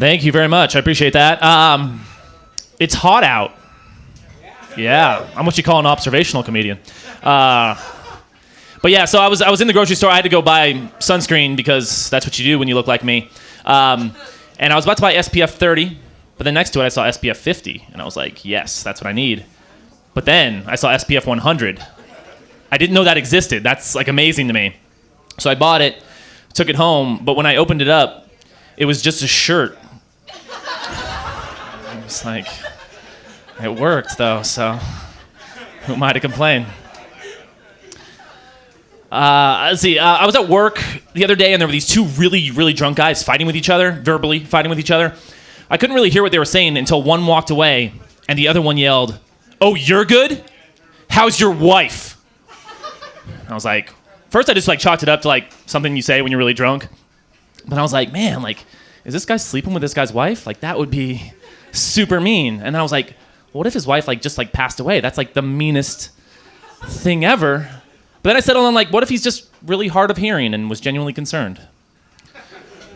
Thank you very much. I appreciate that. It's hot out. Yeah, I'm what you call an observational comedian. But yeah, so I was in the grocery store. I had to go buy sunscreen because that's what you do when you look like me. And I was about to buy SPF 30, but then next to it I saw SPF 50, and I was like, yes, that's what I need. But then I saw SPF 100. I didn't know that existed. That's like amazing to me. So I bought it, took it home, but when I opened it up, it was just a shirt. I was like, it worked though, so who am I to complain? Let's see, I was at work the other day and there were these two really, really drunk guys fighting with each other, verbally fighting with each other. I couldn't really hear what they were saying until one walked away and the other one yelled, "Oh, you're good? How's your wife?" I was like, first I just like chalked it up to like something you say when you're really drunk. But I was like, man, like, is this guy sleeping with this guy's wife? Like, that would be super mean. And then I was like, what if his wife like just like passed away? That's like the meanest thing ever. But then I settled on like, what if he's just really hard of hearing and was genuinely concerned?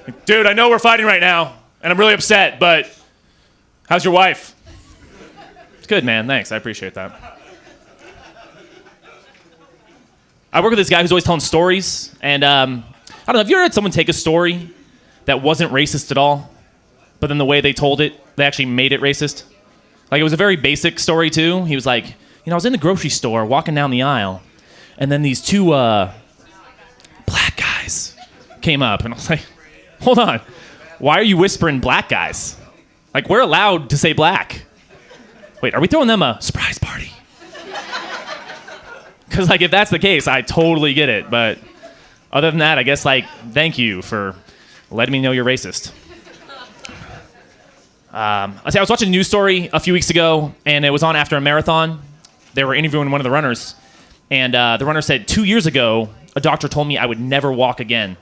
Like, dude, I know we're fighting right now, and I'm really upset, but how's your wife? It's good, man. Thanks. I appreciate that. I work with this guy who's always telling stories, and I don't know, have you ever had someone take a story that wasn't racist at all, but then the way they told it, they actually made it racist? Like, it was a very basic story, too. He was like, I was in the grocery store walking down the aisle, and then these two black guys came up, and I was like, hold on, why are you whispering black guys? Like, we're allowed to say black. Wait, are we throwing them a surprise party? Because, like, if that's the case, I totally get it, but other than that, I guess, like, thank you for letting me know you're racist. I was watching a news story a few weeks ago, and it was on after a marathon. They were interviewing one of the runners, and the runner said, 2 years ago, a doctor told me I would never walk again,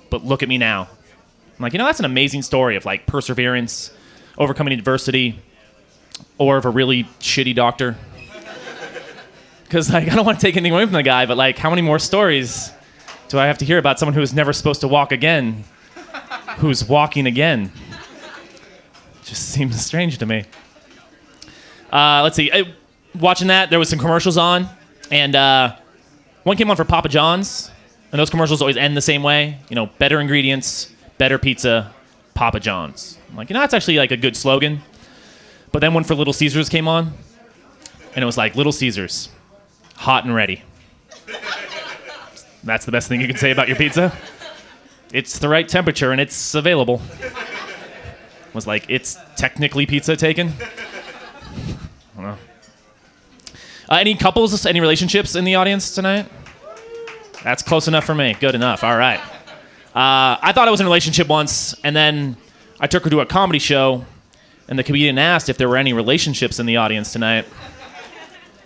but look at me now. I'm like, that's an amazing story of, like, perseverance, overcoming adversity, or of a really shitty doctor. Because, like, I don't want to take anything away from the guy, but, like, how many more stories do I have to hear about someone who was never supposed to walk again, who's walking again? Just seems strange to me. Let's see. Watching that, there was some commercials on, and one came on for Papa John's, and those commercials always end the same way. Better ingredients, better pizza, Papa John's. I'm like, that's actually like a good slogan. But then one for Little Caesars came on, and it was like, Little Caesars, hot and ready. That's the best thing you can say about your pizza. It's the right temperature and it's available. Was like, it's technically pizza taken. I don't know. Any couples, any relationships in the audience tonight? That's close enough for me. Good enough. All right. I thought I was in a relationship once, and then I took her to a comedy show, and the comedian asked if there were any relationships in the audience tonight.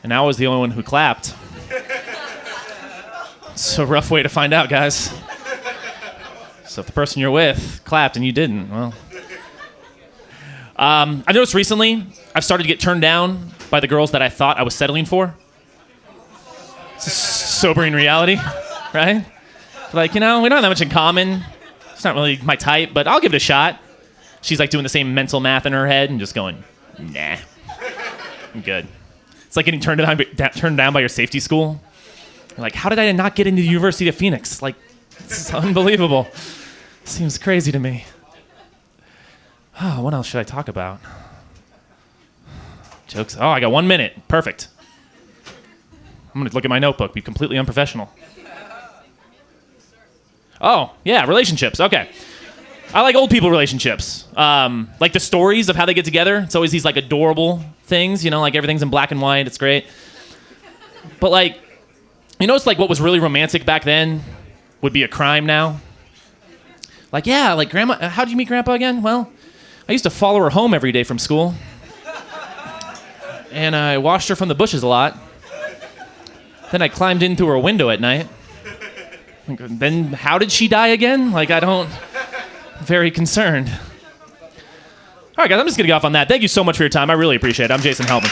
And I was the only one who clapped. It's a rough way to find out, guys. So if the person you're with clapped and you didn't, well. I've noticed recently, I've started to get turned down by the girls that I thought I was settling for. It's a sobering reality, right? Like, we don't have that much in common. It's not really my type, but I'll give it a shot. She's like doing the same mental math in her head and just going, nah, I'm good. It's like getting turned down by your safety school. You're like, how did I not get into the University of Phoenix? Like, this is unbelievable. Seems crazy to me. Oh, what else should I talk about? Jokes. Oh, I got 1 minute. Perfect. I'm going to look at my notebook, be completely unprofessional. Oh, yeah, relationships. Okay. I like old people relationships. Like the stories of how they get together. It's always these like adorable things, like everything's in black and white. It's great. But like, it's like what was really romantic back then would be a crime now. Like, yeah, like Grandma, how'd you meet Grandpa again? Well, I used to follow her home every day from school. And I watched her from the bushes a lot. Then I climbed in through her window at night. Then how did she die again? Like, very concerned. All right, guys, I'm just going to get off on that. Thank you so much for your time. I really appreciate it. I'm Jason Heltman.